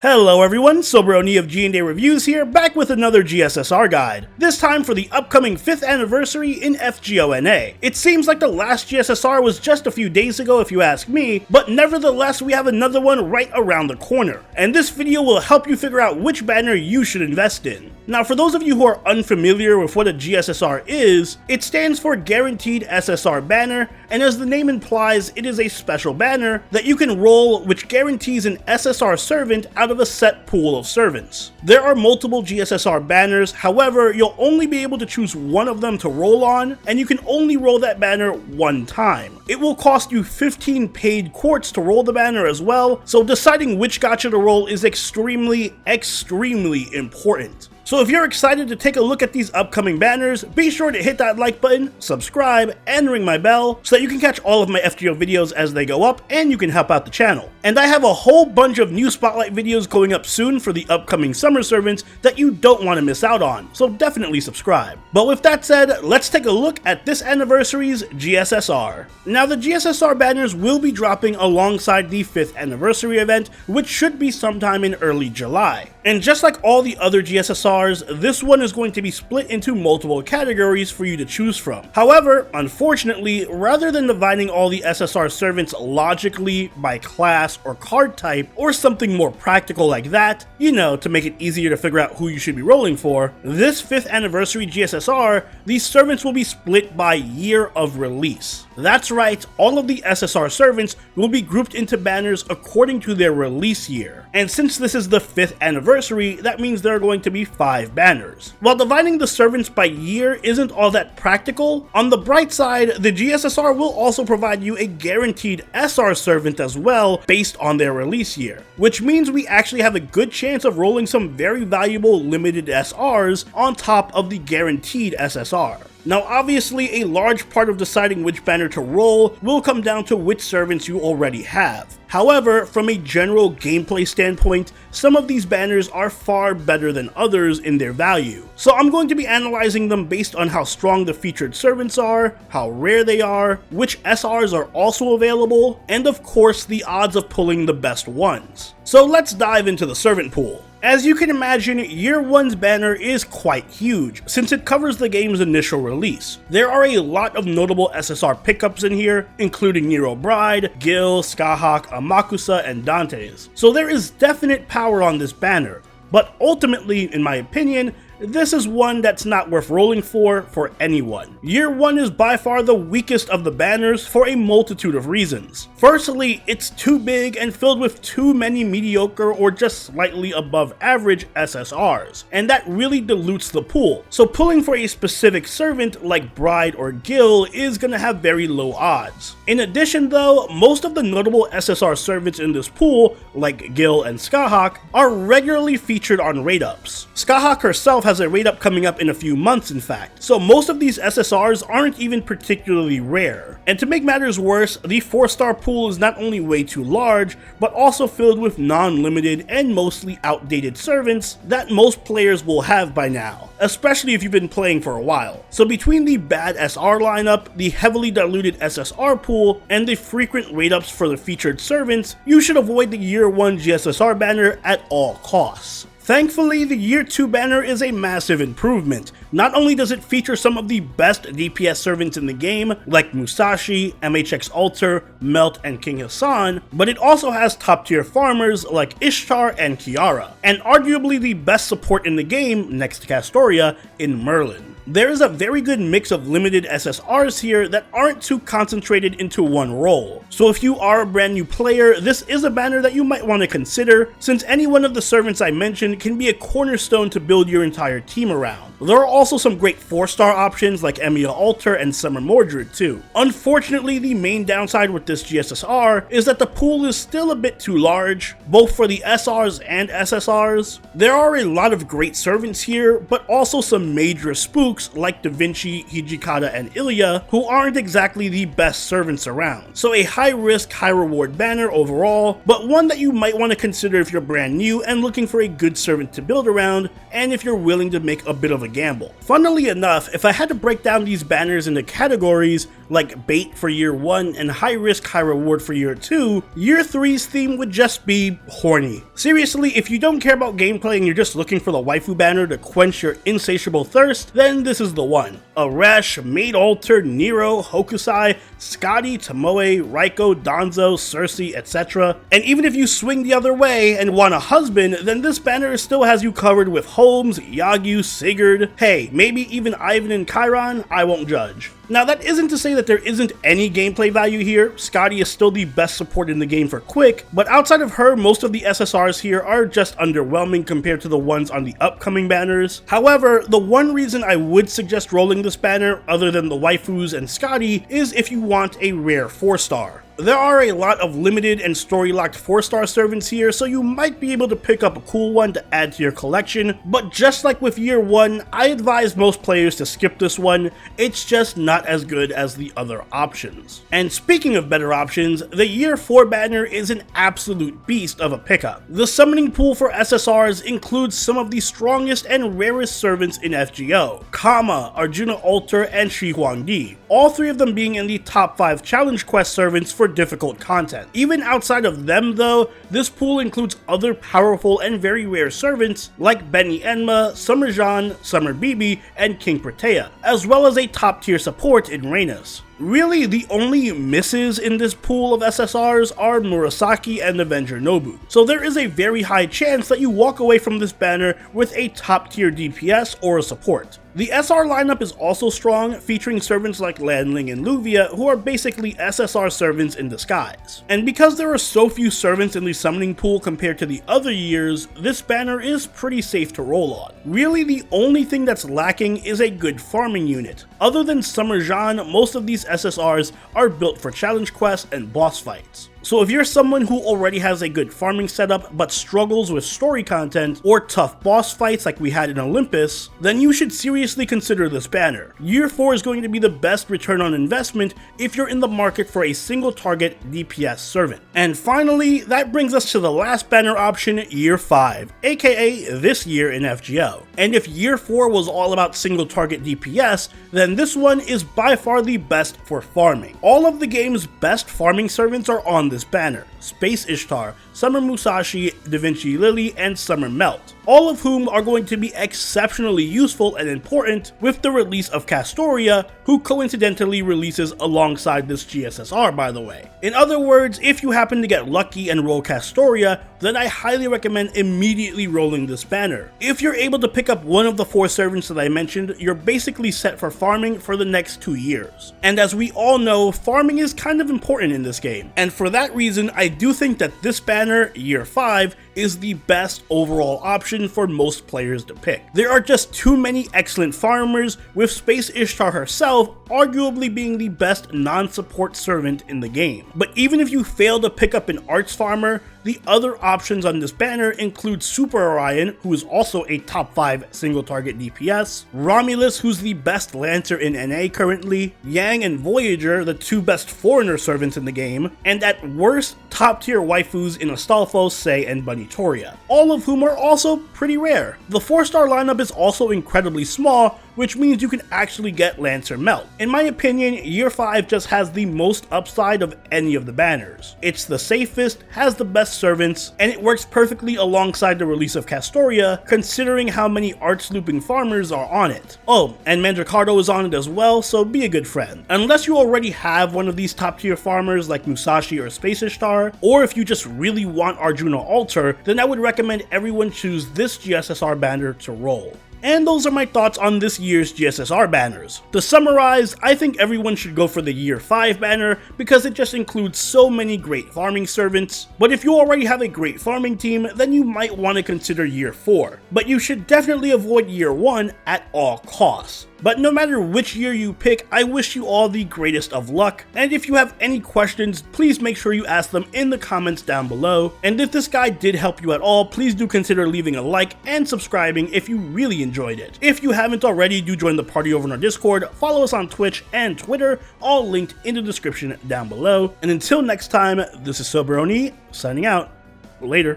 Hello everyone, Soberoni of G&A Reviews here, back with another GSSR guide, this time for the upcoming 5th anniversary in FGO NA. It seems like the last GSSR was just a few days ago if you ask me, but nevertheless we have another one right around the corner, and this video will help you figure out which banner you should invest in. Now for those of you who are unfamiliar with what a GSSR is, it stands for Guaranteed SSR Banner, and as the name implies, it is a special banner that you can roll which guarantees an SSR servant out of a set pool of servants. There are multiple GSSR banners, however, you'll only be able to choose one of them to roll on, and you can only roll that banner one time. It will cost you 15 paid quartz to roll the banner as well, so deciding which gacha to roll is extremely important. So if you're excited to take a look at these upcoming banners, be sure to hit that like button, subscribe, and ring my bell so that you can catch all of my FGO videos as they go up and you can help out the channel. And I have a whole bunch of new spotlight videos going up soon for the upcoming summer servants that you don't want to miss out on, so definitely subscribe. But with that said, let's take a look at this anniversary's GSSR. Now the GSSR banners will be dropping alongside the 5th anniversary event, which should be sometime in early July. And just like all the other GSSRs, this one is going to be split into multiple categories for you to choose from. However, unfortunately, rather than dividing all the SSR servants logically by class or card type, or something more practical like that, you know, to make it easier to figure out who you should be rolling for, this 5th anniversary GSSR, these servants will be split by year of release. That's right, all of the SSR servants will be grouped into banners according to their release year. And since this is the 5th anniversary, that means there are going to be 5 banners. While dividing the servants by year isn't all that practical, on the bright side, the GSSR will also provide you a guaranteed SR servant as well based on their release year, which means we actually have a good chance of rolling some very valuable limited SRs on top of the guaranteed SSR. Now obviously a large part of deciding which banner to roll will come down to which servants you already have. However, from a general gameplay standpoint, some of these banners are far better than others in their value. So I'm going to be analyzing them based on how strong the featured servants are, how rare they are, which SRs are also available, and of course the odds of pulling the best ones. So let's dive into the servant pool. As you can imagine, Year 1's banner is quite huge, since it covers the game's initial release. There are a lot of notable SSR pickups in here, including Nero Bride, Gil, Skahawk, Amakusa, and Dante's. So there is definite power on this banner, but ultimately, in my opinion, this is one that's not worth rolling for anyone. Year 1 is by far the weakest of the banners for a multitude of reasons. Firstly, it's too big and filled with too many mediocre or just slightly above average SSRs, and that really dilutes the pool. So pulling for a specific servant like Bride or Gil is gonna have very low odds. In addition though, most of the notable SSR servants in this pool, like Gil and Skahawk, are regularly featured on raid-ups. Skahawk herself has a raid up coming up in a few months in fact, so most of these SSRs aren't even particularly rare. And to make matters worse, the 4-star pool is not only way too large, but also filled with non-limited and mostly outdated servants that most players will have by now, especially if you've been playing for a while. So between the bad SR lineup, the heavily diluted SSR pool, and the frequent raid ups for the featured servants, you should avoid the Year 1 GSSR banner at all costs. Thankfully, the Year 2 banner is a massive improvement. Not only does it feature some of the best DPS servants in the game, like Musashi, MHX Alter, Melt, and King Hassan, but it also has top tier farmers like Ishtar and Kiara, and arguably the best support in the game, next to Castoria, in Merlin. There is a very good mix of limited SSRs here that aren't too concentrated into one role. So if you are a brand new player, this is a banner that you might want to consider, since any one of the servants I mentioned can be a cornerstone to build your entire team around. There are also some great 4-star options like Emiya Alter and Summer Mordred too. Unfortunately, the main downside with this GSSR is that the pool is still a bit too large, both for the SRs and SSRs. There are a lot of great servants here, but also some major spooks like Da Vinci, Hijikata, and Ilya, who aren't exactly the best servants around. So a high risk, high reward banner overall, but one that you might want to consider if you're brand new and looking for a good servant to build around, and if you're willing to make a bit of a gamble. Funnily enough, if I had to break down these banners into categories, like bait for year 1 and high risk high reward for year 2, year 3's theme would just be horny. Seriously, if you don't care about gameplay and you're just looking for the waifu banner to quench your insatiable thirst, then this is the one. Arash, Maid Alter, Nero, Hokusai, Scotty, Tomoe, Raiko, Danzo, Cersei, etc. And even if you swing the other way and want a husband, then this banner still has you covered with Holmes, Yagyu, Sigurd, hey, maybe even Ivan and Chiron, I won't judge. Now that isn't to say that there isn't any gameplay value here. Scotty is still the best support in the game for quick, but outside of her, most of the SSRs here are just underwhelming compared to the ones on the upcoming banners. However, the one reason I would suggest rolling this banner, other than the waifus and Scotty, is if you want a rare 4-star. There are a lot of limited and story-locked 4-star servants here, so you might be able to pick up a cool one to add to your collection, but just like with year 1, I advise most players to skip this one. It's just not as good as the other options. And speaking of better options, the year 4 banner is an absolute beast of a pickup. The summoning pool for SSRs includes some of the strongest and rarest servants in FGO, Kama, Arjuna Alter, and Shi Huangdi, all 3 of them being in the top 5 challenge quest servants for difficult content. Even outside of them though, this pool includes other powerful and very rare servants like Benny Enma, Summer Jean, Summer Bibi, and King Protea, as well as a top tier support in Reynas. Really, the only misses in this pool of SSRs are Murasaki and Avenger Nobu, so there is a very high chance that you walk away from this banner with a top tier DPS or a support. The SR lineup is also strong, featuring servants like Lanling and Luvia, who are basically SSR servants in disguise. And because there are so few servants in the summoning pool compared to the other years, this banner is pretty safe to roll on. Really, the only thing that's lacking is a good farming unit. Other than Summer Jean, most of these SSRs are built for challenge quests and boss fights. So if you're someone who already has a good farming setup but struggles with story content or tough boss fights like we had in Olympus, then you should seriously consider this banner. Year 4 is going to be the best return on investment if you're in the market for a single target DPS servant. And finally, that brings us to the last banner option, Year 5, aka this year in FGO. And if Year 4 was all about single target DPS, then this one is by far the best for farming. All of the game's best farming servants are on this banner: Space Ishtar, Summer Musashi, Da Vinci Lily, and Summer Melt, all of whom are going to be exceptionally useful and important with the release of Castoria, who coincidentally releases alongside this GSSR, by the way. In other words, if you happen to get lucky and roll Castoria, then I highly recommend immediately rolling this banner. If you're able to pick up one of the 4 servants that I mentioned, you're basically set for farming for the next 2 years. And as we all know, farming is kind of important in this game, and for that reason, I do think that this banner, Year 5, is the best overall option for most players to pick. There are just too many excellent farmers, with Space Ishtar herself arguably being the best non-support servant in the game. But even if you fail to pick up an arts farmer, the other options on this banner include Super Orion, who is also a top 5 single target DPS, Romulus, who's the best Lancer in NA currently, Yang and Voyager, the 2 best foreigner servants in the game, and at worst, top tier waifus in Astolfo, Sei, and Bunnytoria, all of whom are also pretty rare. The 4-star lineup is also incredibly small, which means you can actually get Lancer Melt. In my opinion, Year 5 just has the most upside of any of the banners. It's the safest, has the best servants, and it works perfectly alongside the release of Castoria, considering how many arts looping farmers are on it. Oh, and Mandricardo is on it as well, so be a good friend. Unless you already have one of these top tier farmers like Musashi or Space Ishtar, or if you just really want Arjuna Alter, then I would recommend everyone choose this GSSR banner to roll. And those are my thoughts on this year's GSSR banners. To summarize, I think everyone should go for the Year 5 banner because it just includes so many great farming servants. But if you already have a great farming team, then you might want to consider Year 4. But you should definitely avoid Year 1 at all costs. But no matter which year you pick, I wish you all the greatest of luck, and if you have any questions, please make sure you ask them in the comments down below. And if this guide did help you at all, please do consider leaving a like and subscribing if you really enjoyed it. If you haven't already, do join the party over on our Discord, follow us on Twitch and Twitter, all linked in the description down below. And until next time, this is Soberoni, signing out. Later.